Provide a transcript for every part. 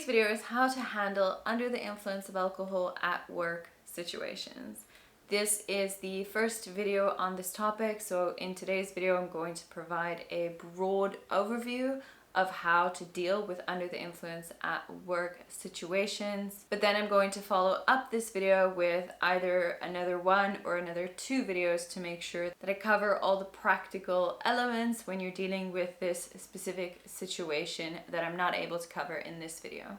Today's video is how to handle under the influence of alcohol at work situations. This is the first video on this topic, so in today's video I'm going to provide a broad overview of how to deal with under the influence at work situations. But then I'm going to follow up this video with either another one or another two videos to make sure that I cover all the practical elements when you're dealing with this specific situation that I'm not able to cover in this video.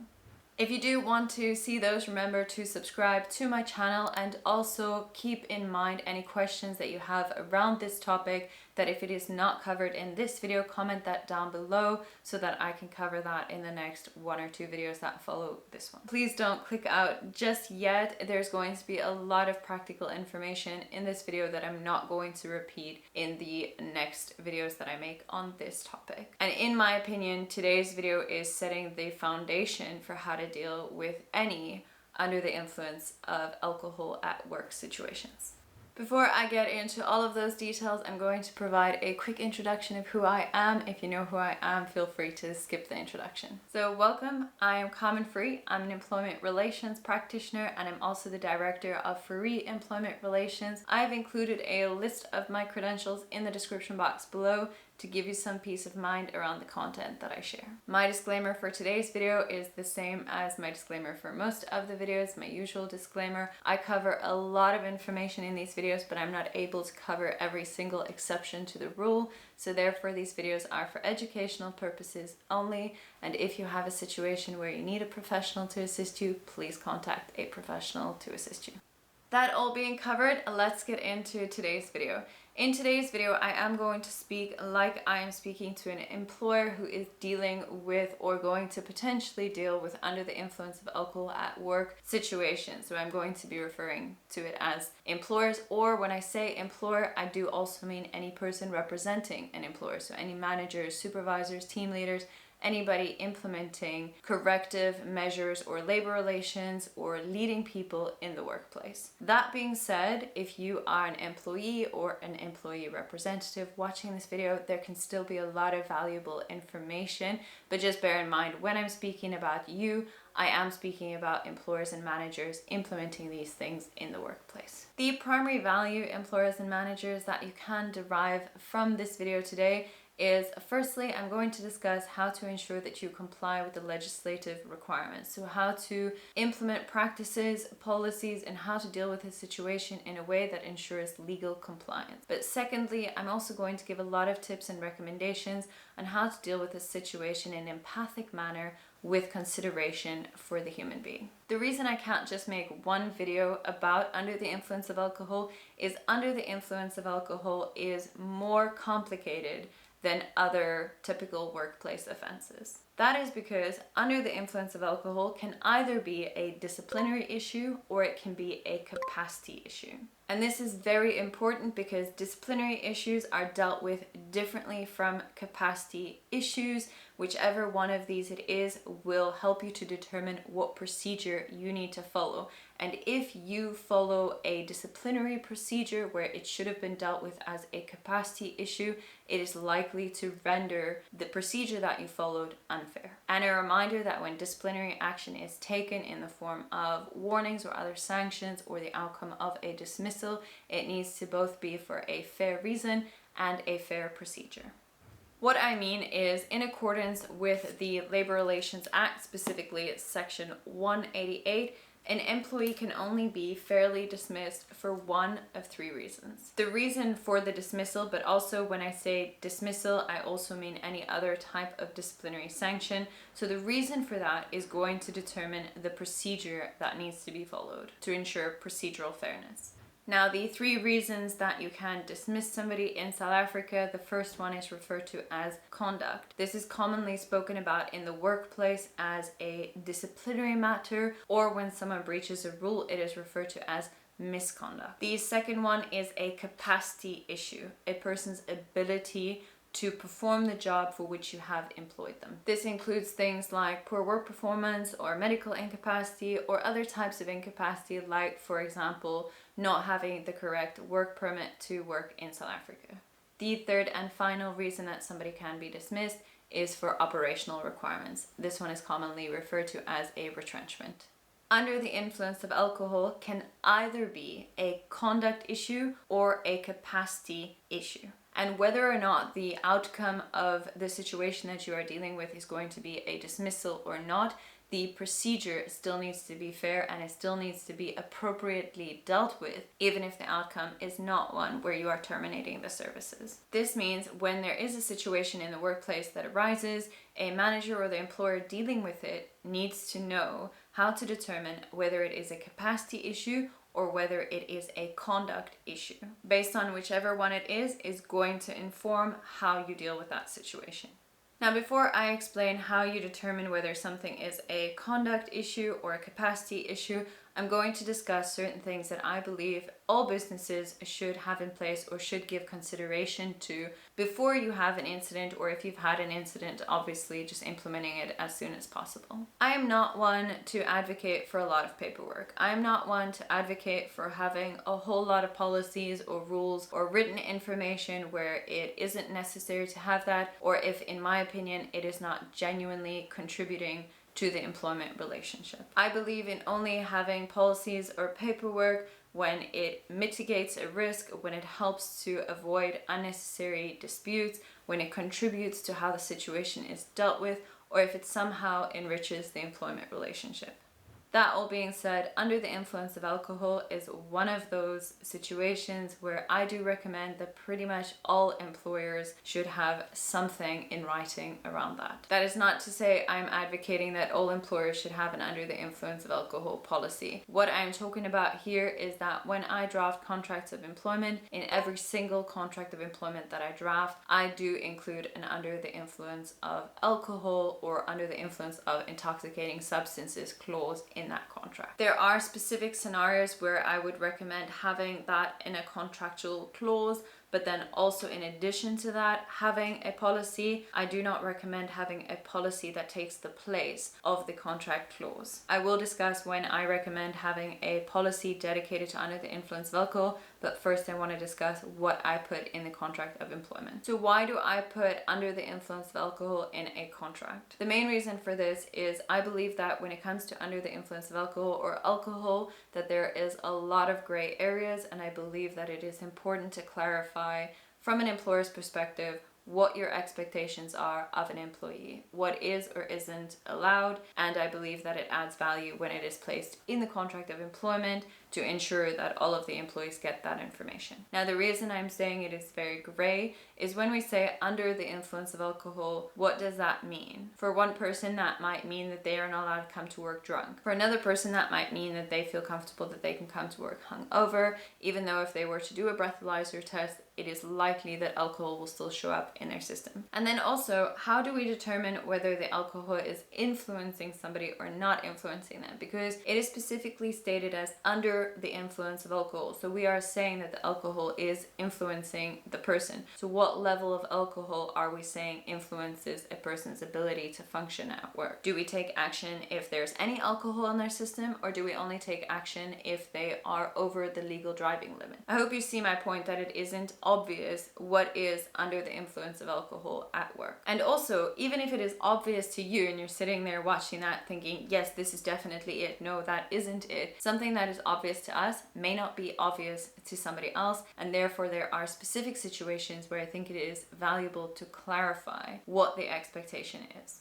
If you do want to see those, remember to subscribe to my channel and also keep in mind any questions that you have around this topic, that if it is not covered in this video, comment that down below so that I can cover that in the next one or two videos that follow this one. Please don't click out just yet. There's going to be a lot of practical information in this video that I'm not going to repeat in the next videos that I make on this topic. And in my opinion, today's video is setting the foundation for how to deal with any under the influence of alcohol at work situations. Before I get into all of those details, I'm going to provide a quick introduction of who I am. If you know who I am, feel free to skip the introduction. So welcome, I am Carmen. I'm an employment relations practitioner and I'm also the director of Free Employment Relations. I've included a list of my credentials in the description box below to give you some peace of mind around the content that I share. My disclaimer for today's video is the same as my disclaimer for most of the videos, my usual disclaimer. I cover a lot of information in these videos, but I'm not able to cover every single exception to the rule. So therefore these videos are for educational purposes only. And if you have a situation where you need a professional to assist you, please contact a professional to assist you. That all being covered, let's get into today's video. In today's video, I am going to speak like I am speaking to an employer who is dealing with or going to potentially deal with under the influence of alcohol at work situations. So I'm going to be referring to it as employers, or when I say employer, I do also mean any person representing an employer. So any managers, supervisors, team leaders, anybody implementing corrective measures or labor relations or leading people in the workplace. That being said, if you are an employee or an employee representative watching this video, there can still be a lot of valuable information, but just bear in mind when I'm speaking about you, I am speaking about employers and managers implementing these things in the workplace. The primary value, employers and managers, that you can derive from this video today is, firstly, I'm going to discuss how to ensure that you comply with the legislative requirements. So how to implement practices, policies, and how to deal with a situation in a way that ensures legal compliance. But secondly, I'm also going to give a lot of tips and recommendations on how to deal with a situation in an empathic manner with consideration for the human being. The reason I can't just make one video about under the influence of alcohol is under the influence of alcohol is more complicated than other typical workplace offenses. That is because under the influence of alcohol can either be a disciplinary issue or it can be a capacity issue. And this is very important because disciplinary issues are dealt with differently from capacity issues. Whichever one of these it is will help you to determine what procedure you need to follow. And if you follow a disciplinary procedure where it should have been dealt with as a capacity issue, it is likely to render the procedure that you followed unfair. And a reminder that when disciplinary action is taken in the form of warnings or other sanctions or the outcome of a dismissal, it needs to both be for a fair reason and a fair procedure. What I mean is, in accordance with the Labor Relations Act, specifically Section 188, an employee can only be fairly dismissed for one of three reasons. The reason for the dismissal, but also when I say dismissal, I also mean any other type of disciplinary sanction. So the reason for that is going to determine the procedure that needs to be followed to ensure procedural fairness. Now, the three reasons that you can dismiss somebody in South Africa, the first one is referred to as conduct. This is commonly spoken about in the workplace as a disciplinary matter, or when someone breaches a rule, it is referred to as misconduct. The second one is a capacity issue, a person's ability to perform the job for which you have employed them. This includes things like poor work performance or medical incapacity or other types of incapacity, like, for example, not having the correct work permit to work in South Africa. The third and final reason that somebody can be dismissed is for operational requirements. This one is commonly referred to as a retrenchment. Under the influence of alcohol can either be a conduct issue or a capacity issue. And whether or not the outcome of the situation that you are dealing with is going to be a dismissal or not, the procedure still needs to be fair and it still needs to be appropriately dealt with, even if the outcome is not one where you are terminating the services. This means when there is a situation in the workplace that arises, a manager or the employer dealing with it needs to know how to determine whether it is a capacity issue or whether it is a conduct issue. Based on whichever one it is going to inform how you deal with that situation. Now, before I explain how you determine whether something is a conduct issue or a capacity issue, I'm going to discuss certain things that I believe all businesses should have in place or should give consideration to before you have an incident, or if you've had an incident, obviously just implementing it as soon as possible. I am not one to advocate for a lot of paperwork. I am not one to advocate for having a whole lot of policies or rules or written information where it isn't necessary to have that, or if, in my opinion, it is not genuinely contributing to the employment relationship. I believe in only having policies or paperwork when it mitigates a risk, when it helps to avoid unnecessary disputes, when it contributes to how the situation is dealt with, or if it somehow enriches the employment relationship. That all being said, under the influence of alcohol is one of those situations where I do recommend that pretty much all employers should have something in writing around that. That is not to say I'm advocating that all employers should have an under the influence of alcohol policy. What I'm talking about here is that when I draft contracts of employment, in every single contract of employment that I draft, I do include an under the influence of alcohol or under the influence of intoxicating substances clause in that contract. There are specific scenarios where I would recommend having that in a contractual clause, but then also in addition to that, having a policy. I do not recommend having a policy that takes the place of the contract clause. I will discuss when I recommend having a policy dedicated to under the influence of alcohol, but first I want to discuss what I put in the contract of employment. So why do I put under the influence of alcohol in a contract? The main reason for this is I believe that when it comes to under the influence of alcohol or alcohol, that there is a lot of gray areas, and I believe that it is important to clarify from an employer's perspective what your expectations are of an employee, what is or isn't allowed, and I believe that it adds value when it is placed in the contract of employment to ensure that all of the employees get that information. Now, the reason I'm saying it is very gray is when we say under the influence of alcohol, what does that mean? For one person, that might mean that they are not allowed to come to work drunk. For another person, that might mean that they feel comfortable that they can come to work hungover, even though if they were to do a breathalyzer test, it is likely that alcohol will still show up in their system. And then also, how do we determine whether the alcohol is influencing somebody or not influencing them? Because it is specifically stated as under the influence of alcohol. So we are saying that the alcohol is influencing the person. So what level of alcohol are we saying influences a person's ability to function at work? Do we take action if there's any alcohol in their system, or do we only take action if they are over the legal driving limit? I hope you see my point that it isn't obvious what is under the influence of alcohol at work. And also, even if it is obvious to you and you're sitting there watching that thinking, yes, this is definitely it, no, that isn't it, something that is obvious to us may not be obvious to somebody else, and therefore there are specific situations where I think it is valuable to clarify what the expectation is.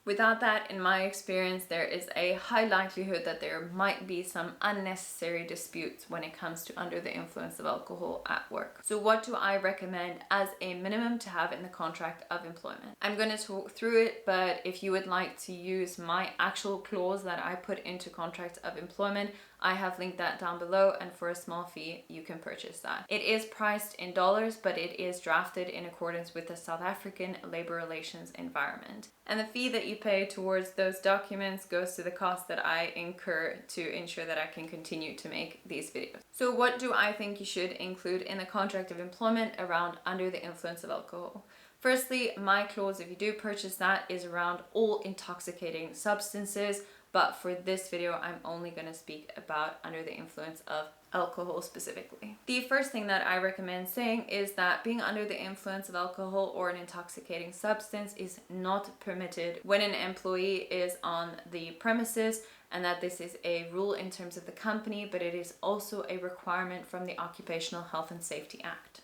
Without that, in my experience, there is a high likelihood that there might be some unnecessary disputes when it comes to under the influence of alcohol at work. So what do I recommend as a minimum to have in the contract of employment? I'm going to talk through it, but if you would like to use my actual clause that I put into contract of employment, I have linked that down below, and for a small fee, you can purchase that. It is priced in dollars, but it is drafted in accordance with the South African labor relations environment. And the fee that you pay towards those documents goes to the cost that I incur to ensure that I can continue to make these videos. So what do I think you should include in the contract of employment around under the influence of alcohol? Firstly, my clause, if you do purchase that, is around all intoxicating substances, but for this video, I'm only going to speak about under the influence of alcohol specifically. The first thing that I recommend saying is that being under the influence of alcohol or an intoxicating substance is not permitted when an employee is on the premises, and that this is a rule in terms of the company, but it is also a requirement from the Occupational Health and Safety Act.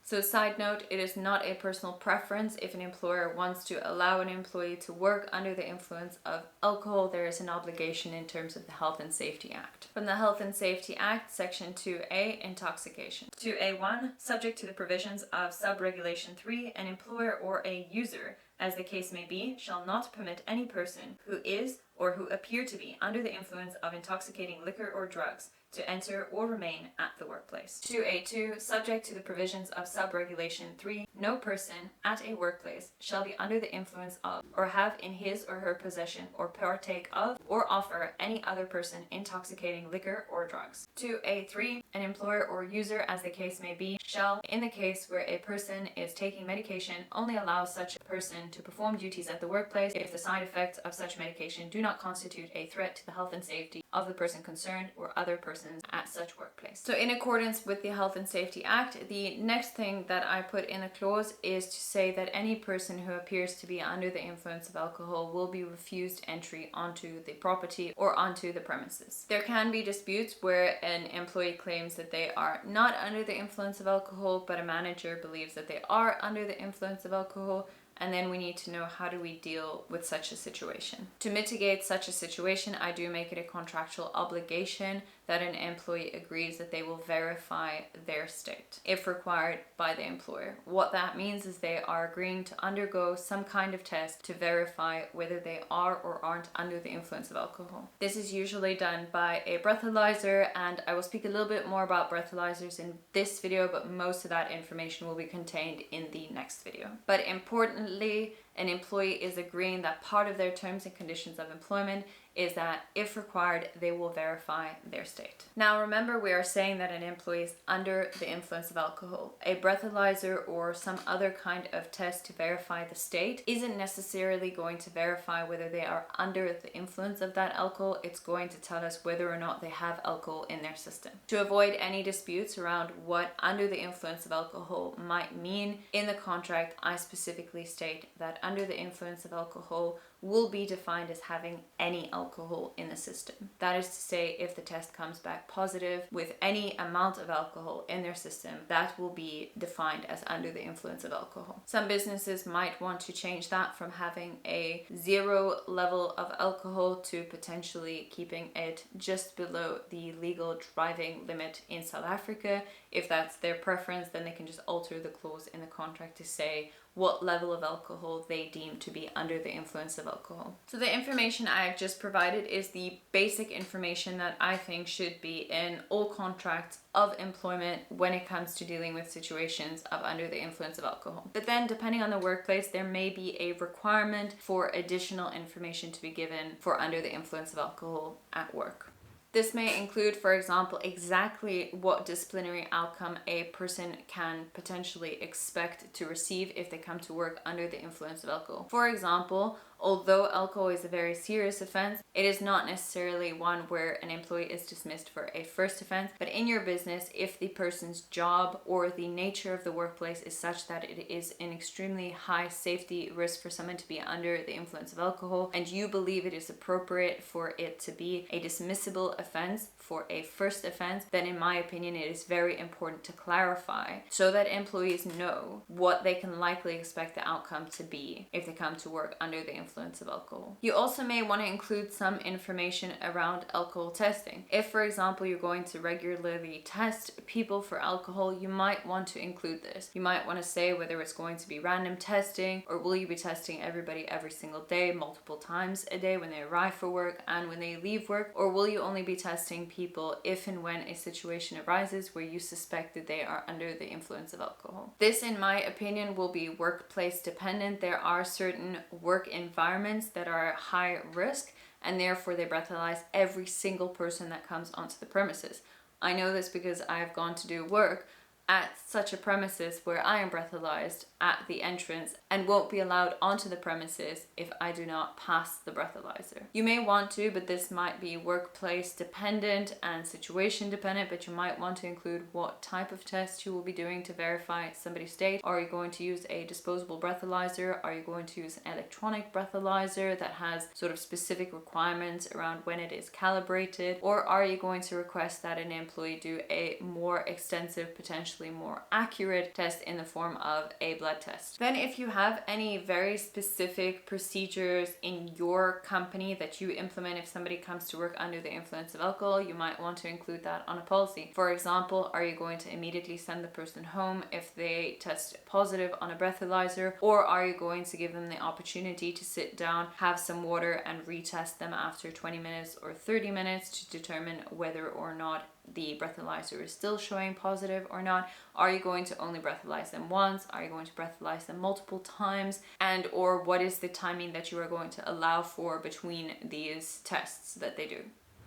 So side note, it is not a personal preference. If an employer wants to allow an employee to work under the influence of alcohol, there is an obligation in terms of the Health and Safety Act. From the Health and Safety Act, Section 2A, Intoxication. 2A1, subject to the provisions of Sub-Regulation 3, an employer or a user, as the case may be, shall not permit any person who is or who appear to be under the influence of intoxicating liquor or drugs to enter or remain at the workplace. 2A2, subject to the provisions of Sub-Regulation 3, no person at a workplace shall be under the influence of or have in his or her possession or partake of or offer any other person intoxicating liquor or drugs. 2A3, an employer or user, as the case may be, shall, in the case where a person is taking medication, only allow such a person to perform duties at the workplace if the side effects of such medication do not constitute a threat to the health and safety of the person concerned or other persons at such workplace. So in accordance with the Health and Safety Act, the next thing that I put in the clause is to say that any person who appears to be under the influence of alcohol will be refused entry onto the property or onto the premises. There can be disputes where an employee claims that they are not under the influence of alcohol, but a manager believes that they are under the influence of alcohol. And then we need to know, how do we deal with such a situation? To mitigate such a situation, I do make it a contractual obligation that an employee agrees that they will verify their state if required by the employer. What that means is they are agreeing to undergo some kind of test to verify whether they are or aren't under the influence of alcohol. This is usually done by a breathalyzer, and I will speak a little bit more about breathalyzers in this video, but most of that information will be contained in the next video. But importantly, an employee is agreeing that part of their terms and conditions of employment is that if required, they will verify their state. Now remember, we are saying that an employee is under the influence of alcohol. A breathalyzer or some other kind of test to verify the state isn't necessarily going to verify whether they are under the influence of that alcohol. It's going to tell us whether or not they have alcohol in their system. To avoid any disputes around what under the influence of alcohol might mean, in the contract, I specifically state that under the influence of alcohol will be defined as having any alcohol in the system. That is to say, if the test comes back positive with any amount of alcohol in their system, that will be defined as under the influence of alcohol. Some businesses might want to change that from having a 0 level of alcohol to potentially keeping it just below the legal driving limit in South Africa. If that's their preference, then they can just alter the clause in the contract to say what level of alcohol they deem to be under the influence of alcohol. So the information I have just provided is the basic information that I think should be in all contracts of employment when it comes to dealing with situations of under the influence of alcohol. But then depending on the workplace, there may be a requirement for additional information to be given for under the influence of alcohol at work. This may include, for example, exactly what disciplinary outcome a person can potentially expect to receive if they come to work under the influence of alcohol. For example, although alcohol is a very serious offense, it is not necessarily one where an employee is dismissed for a first offense. But in your business, if the person's job or the nature of the workplace is such that it is an extremely high safety risk for someone to be under the influence of alcohol, and you believe it is appropriate for it to be a dismissible offense for a first offense, then in my opinion, it is very important to clarify so that employees know what they can likely expect the outcome to be if they come to work under the influence of alcohol. You also may want to include some information around alcohol testing. If, for example, you're going to regularly test people for alcohol, you might want to include this. You might want to say whether it's going to be random testing, or will you be testing everybody every single day, multiple times a day when they arrive for work and when they leave work, or will you only be testing people if and when a situation arises where you suspect that they are under the influence of alcohol. This, in my opinion, will be workplace dependent. There are certain work environments that are high risk, and therefore they breathalyze every single person that comes onto the premises. I know this because I've gone to do work at such a premises where I am breathalyzed at the entrance and won't be allowed onto the premises if I do not pass the breathalyzer. You may want to, but this might be workplace dependent and situation dependent, but you might want to include what type of test you will be doing to verify somebody's state. Are you going to use a disposable breathalyzer? Are you going to use an electronic breathalyzer that has sort of specific requirements around when it is calibrated? Or are you going to request that an employee do a more extensive, potentially more accurate test in the form of a blood test? Then if you have any very specific procedures in your company that you implement if somebody comes to work under the influence of alcohol, you might want to include that on a policy. For example, are you going to immediately send the person home if they test positive on a breathalyzer, or are you going to give them the opportunity to sit down, have some water, and retest them after 20 minutes or 30 minutes to determine whether or not the breathalyzer is still showing positive or not? Are you going to only breathalyze them once? Are you going to breathalyze them multiple times? And or what is the timing that you are going to allow for between these tests that they do?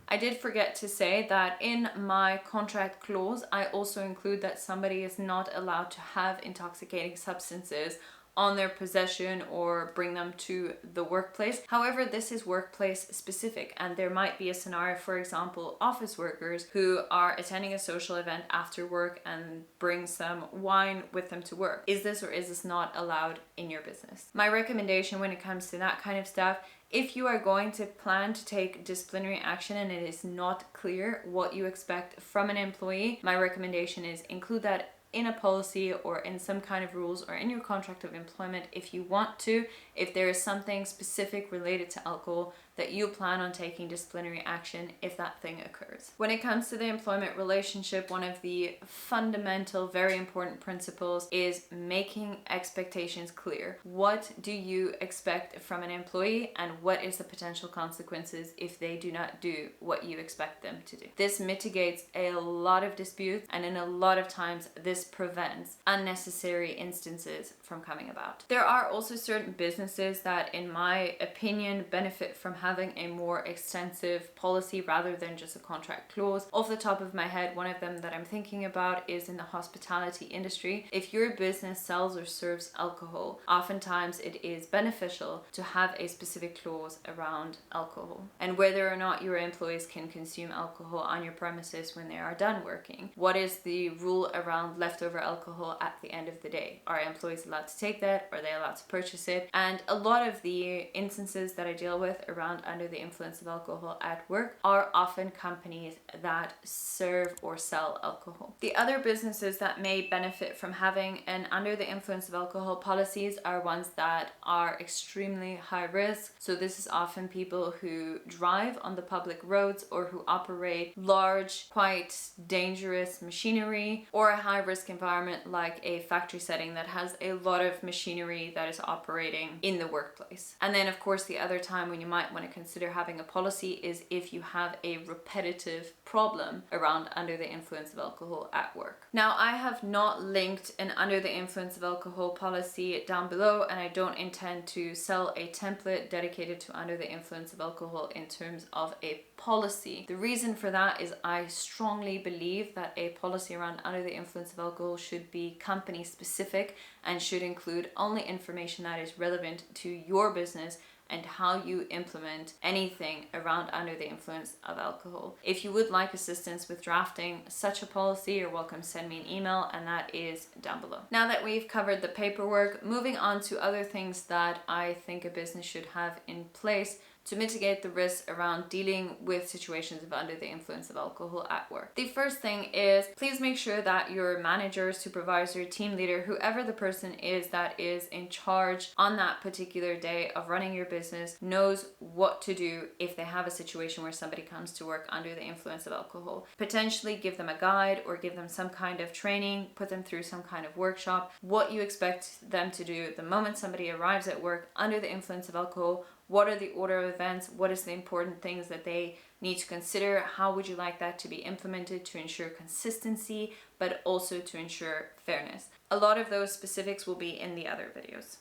I did forget to say that in my contract clause, I also include that somebody is not allowed to have intoxicating substances on their possession or bring them to the workplace. However, this is workplace specific, and there might be a scenario, for example, office workers who are attending a social event after work and bring some wine with them to work. Is this or is this not allowed in your business? My recommendation when it comes to that kind of stuff, if you are going to plan to take disciplinary action and it is not clear what you expect from an employee, my recommendation is include that in a policy or in some kind of rules or in your contract of employment if you want to, if there is something specific related to alcohol that you plan on taking disciplinary action if that thing occurs. When it comes to the employment relationship, one of the fundamental, very important principles is making expectations clear. What do you expect from an employee, and what is the potential consequences if they do not do what you expect them to do? This mitigates a lot of disputes, and in a lot of times this prevents unnecessary instances from coming about. There are also certain businesses that, in my opinion, benefit from having a more extensive policy rather than just a contract clause. Off the top of my head, one of them that I'm thinking about is in the hospitality industry. If your business sells or serves alcohol, oftentimes it is beneficial to have a specific clause around alcohol and whether or not your employees can consume alcohol on your premises when they are done working. What is the rule around leftover alcohol at the end of the day? Are employees allowed to take that? Are they allowed to purchase it? And a lot of the instances that I deal with around under the influence of alcohol at work are often companies that serve or sell alcohol. The other businesses that may benefit from having an under the influence of alcohol policies are ones that are extremely high risk. So this is often people who drive on the public roads or who operate large, quite dangerous machinery, or a high risk environment like a factory setting that has a lot of machinery that is operating in the workplace. And then of course the other time when you might want to consider having a policy is if you have a repetitive problem around under the influence of alcohol at work. Now, I have not linked an under the influence of alcohol policy down below, and I don't intend to sell a template dedicated to under the influence of alcohol in terms of a policy. The reason for that is I strongly believe that a policy around under the influence of alcohol should be company specific and should include only information that is relevant to your business and how you implement anything around under the influence of alcohol. If you would like assistance with drafting such a policy, you're welcome to send me an email, and that is down below. Now that we've covered the paperwork, moving on to other things that I think a business should have in place to mitigate the risks around dealing with situations of under the influence of alcohol at work. The first thing is, please make sure that your manager, supervisor, team leader, whoever the person is that is in charge on that particular day of running your business, knows what to do if they have a situation where somebody comes to work under the influence of alcohol. Potentially give them a guide or give them some kind of training, put them through some kind of workshop, what you expect them to do the moment somebody arrives at work under the influence of alcohol. What are the order of events? What is the important things that they need to consider? How would you like that to be implemented to ensure consistency, but also to ensure fairness? A lot of those specifics will be in the other videos.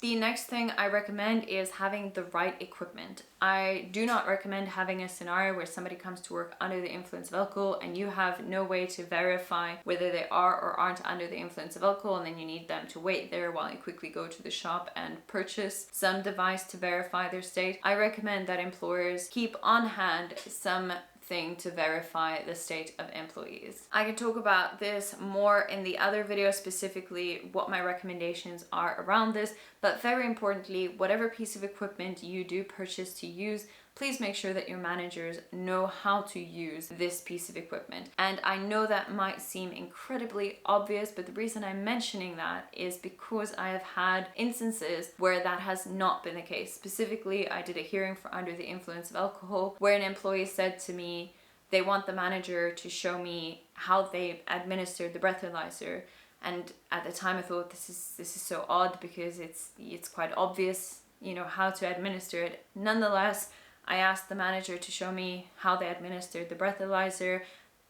The next thing I recommend is having the right equipment. I do not recommend having a scenario where somebody comes to work under the influence of alcohol and you have no way to verify whether they are or aren't under the influence of alcohol, and then you need them to wait there while you quickly go to the shop and purchase some device to verify their state. I recommend that employers keep on hand some thing to verify the state of employees. I can talk about this more in the other video, specifically what my recommendations are around this, but very importantly, whatever piece of equipment you do purchase to use, please make sure that your managers know how to use this piece of equipment. And I know that might seem incredibly obvious, but the reason I'm mentioning that is because I have had instances where that has not been the case. Specifically, I did a hearing for under the influence of alcohol where an employee said to me they want the manager to show me how they administered the breathalyzer. And at the time I thought this is so odd because it's quite obvious, you know, how to administer it. Nonetheless, I asked the manager to show me how they administered the breathalyzer,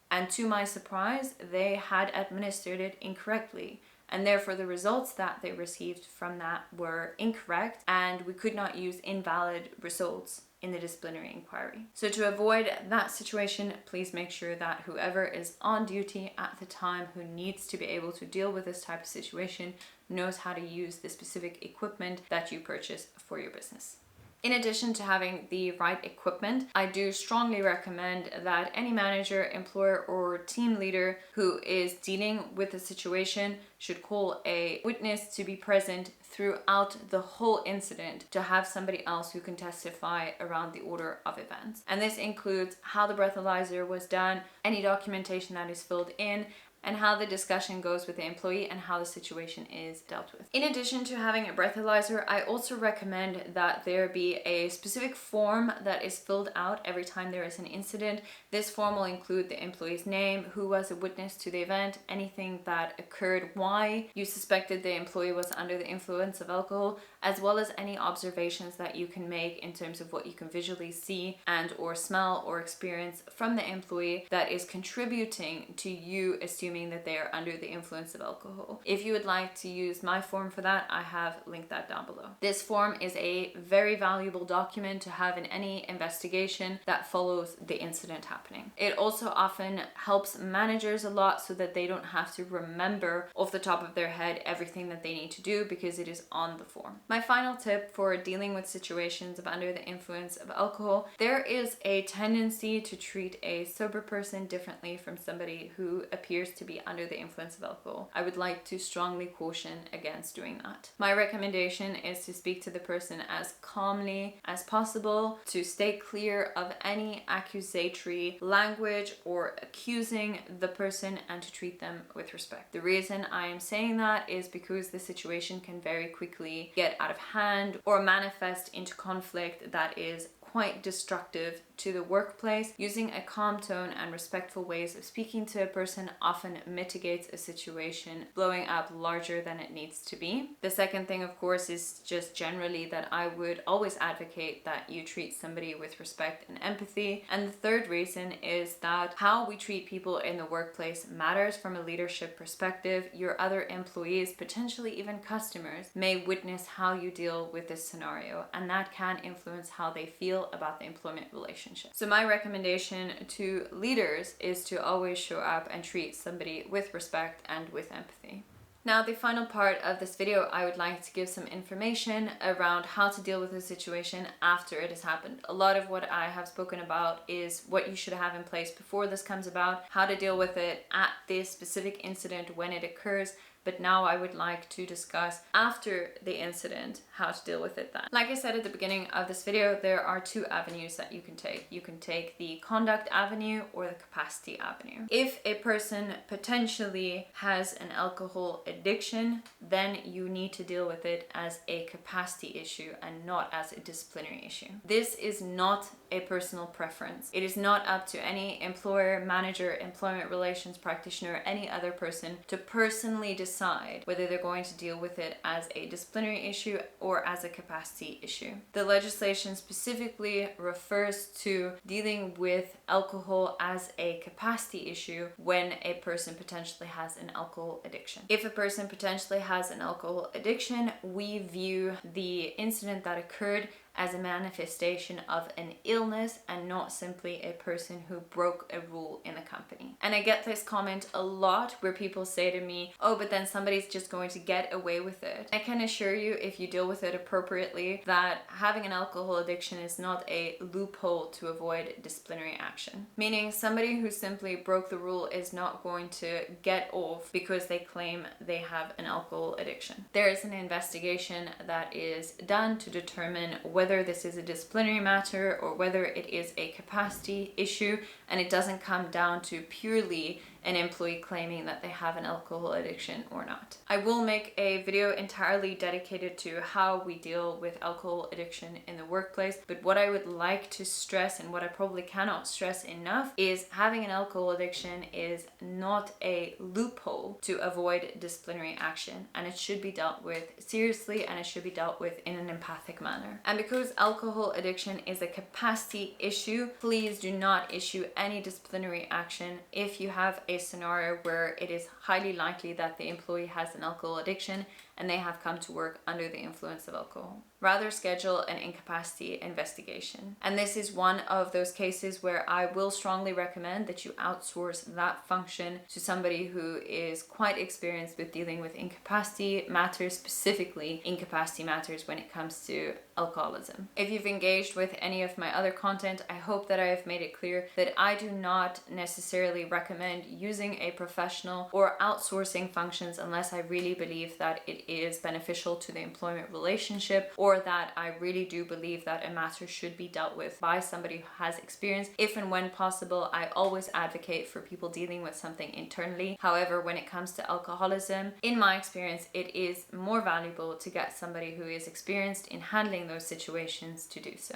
and to my surprise, they had administered it incorrectly. And therefore the results that they received from that were incorrect, and we could not use invalid results in the disciplinary inquiry. So to avoid that situation, please make sure that whoever is on duty at the time who needs to be able to deal with this type of situation knows how to use the specific equipment that you purchase for your business. In addition to having the right equipment, I do strongly recommend that any manager, employer, or team leader who is dealing with a situation should call a witness to be present throughout the whole incident, to have somebody else who can testify around the order of events. And this includes how the breathalyzer was done, any documentation that is filled in, and how the discussion goes with the employee and how the situation is dealt with. In addition to having a breathalyzer, I also recommend that there be a specific form that is filled out every time there is an incident. This form will include the employee's name, who was a witness to the event, anything that occurred, why you suspected the employee was under the influence of alcohol, as well as any observations that you can make in terms of what you can visually see and or smell or experience from the employee that is contributing to you assuming that they are under the influence of alcohol. If you would like to use my form for that, I have linked that down below. This form is a very valuable document to have in any investigation that follows the incident happening. It also often helps managers a lot so that they don't have to remember off the top of their head everything that they need to do because it is on the form. My final tip for dealing with situations of under the influence of alcohol: there is a tendency to treat a sober person differently from somebody who appears to be under the influence of alcohol. I would like to strongly caution against doing that. My recommendation is to speak to the person as calmly as possible, to stay clear of any accusatory language or accusing the person, and to treat them with respect. The reason I am saying that is because the situation can very quickly get out of hand or manifest into conflict that is quite destructive to the workplace. Using a calm tone and respectful ways of speaking to a person often mitigates a situation blowing up larger than it needs to be. The second thing, of course, is just generally that I would always advocate that you treat somebody with respect and empathy. And the third reason is that how we treat people in the workplace matters from a leadership perspective. Your other employees, potentially even customers, may witness how you deal with this scenario, and that can influence how they feel about the employment relationship. So my recommendation to leaders is to always show up and treat somebody with respect and with empathy. Now, the final part of this video, I would like to give some information around how to deal with a situation after it has happened. A lot of what I have spoken about is what you should have in place before this comes about, how to deal with it at this specific incident when it occurs. But now I would like to discuss after the incident, how to deal with it then. Like I said at the beginning of this video, there are two avenues that you can take. You can take the conduct avenue or the capacity avenue. If a person potentially has an alcohol addiction, then you need to deal with it as a capacity issue and not as a disciplinary issue. This is not a personal preference. It is not up to any employer, manager, employment relations practitioner, or any other person to personally decide whether they're going to deal with it as a disciplinary issue or as a capacity issue. The legislation specifically refers to dealing with alcohol as a capacity issue when a person potentially has an alcohol addiction. If a person potentially has an alcohol addiction, we view the incident that occurred as a manifestation of an illness and not simply a person who broke a rule in the company. And I get this comment a lot where people say to me, oh, but then somebody's just going to get away with it. I can assure you, if you deal with it appropriately, that having an alcohol addiction is not a loophole to avoid disciplinary action. Meaning somebody who simply broke the rule is not going to get off because they claim they have an alcohol addiction. There is an investigation that is done to determine whether this is a disciplinary matter or whether it is a capacity issue, and it doesn't come down to purely an employee claiming that they have an alcohol addiction or not. I will make a video entirely dedicated to how we deal with alcohol addiction in the workplace, but what I would like to stress, and what I probably cannot stress enough, is having an alcohol addiction is not a loophole to avoid disciplinary action, and it should be dealt with seriously, and it should be dealt with in an empathic manner. And because alcohol addiction is a capacity issue, please do not issue any disciplinary action if you have a scenario where it is highly likely that the employee has an alcohol addiction and they have come to work under the influence of alcohol. Rather, schedule an incapacity investigation. And this is one of those cases where I will strongly recommend that you outsource that function to somebody who is quite experienced with dealing with incapacity matters, specifically incapacity matters when it comes to alcoholism. If you've engaged with any of my other content, I hope that I have made it clear that I do not necessarily recommend using a professional or outsourcing functions unless I really believe that it is beneficial to the employment relationship, or that I really do believe that a matter should be dealt with by somebody who has experience. If and when possible, I always advocate for people dealing with something internally. However, when it comes to alcoholism, in my experience, it is more valuable to get somebody who is experienced in handling those situations to do so.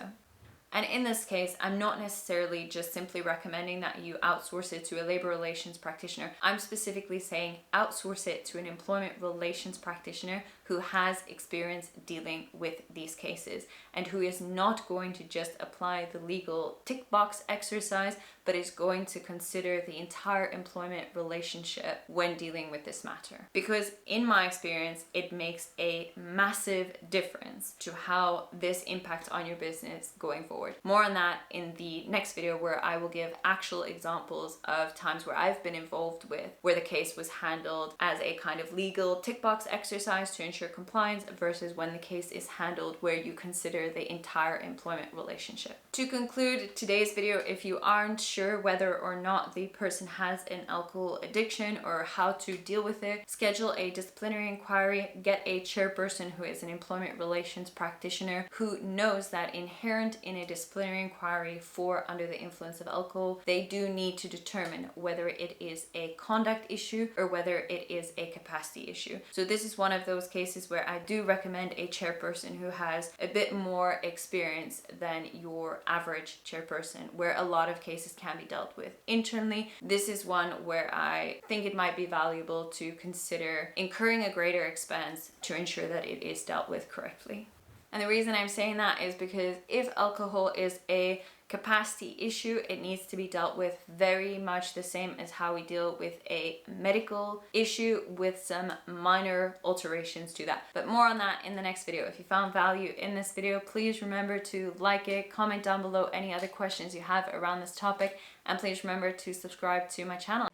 And in this case, I'm not necessarily just simply recommending that you outsource it to a labor relations practitioner. I'm specifically saying outsource it to an employment relations practitioner who has experience dealing with these cases and who is not going to just apply the legal tick box exercise, but is going to consider the entire employment relationship when dealing with this matter. Because in my experience, it makes a massive difference to how this impacts on your business going forward. More on that in the next video, where I will give actual examples of times where I've been involved with where the case was handled as a kind of legal tick box exercise to ensure compliance versus when the case is handled where you consider the entire employment relationship. To conclude today's video, if you aren't sure whether or not the person has an alcohol addiction or how to deal with it, schedule a disciplinary inquiry, get a chairperson who is an employment relations practitioner who knows that inherent in a disciplinary inquiry for under the influence of alcohol, they do need to determine whether it is a conduct issue or whether it is a capacity issue. So this is one of those cases where I do recommend a chairperson who has a bit more experience than your average chairperson, where a lot of cases can be dealt with internally. This is one where I think it might be valuable to consider incurring a greater expense to ensure that it is dealt with correctly. And the reason I'm saying that is because if alcohol is a capacity issue, it needs to be dealt with very much the same as how we deal with a medical issue, with some minor alterations to that. But more on that in the next video. If you found value in this video, please remember to like it, comment down below any other questions you have around this topic, and please remember to subscribe to my channel.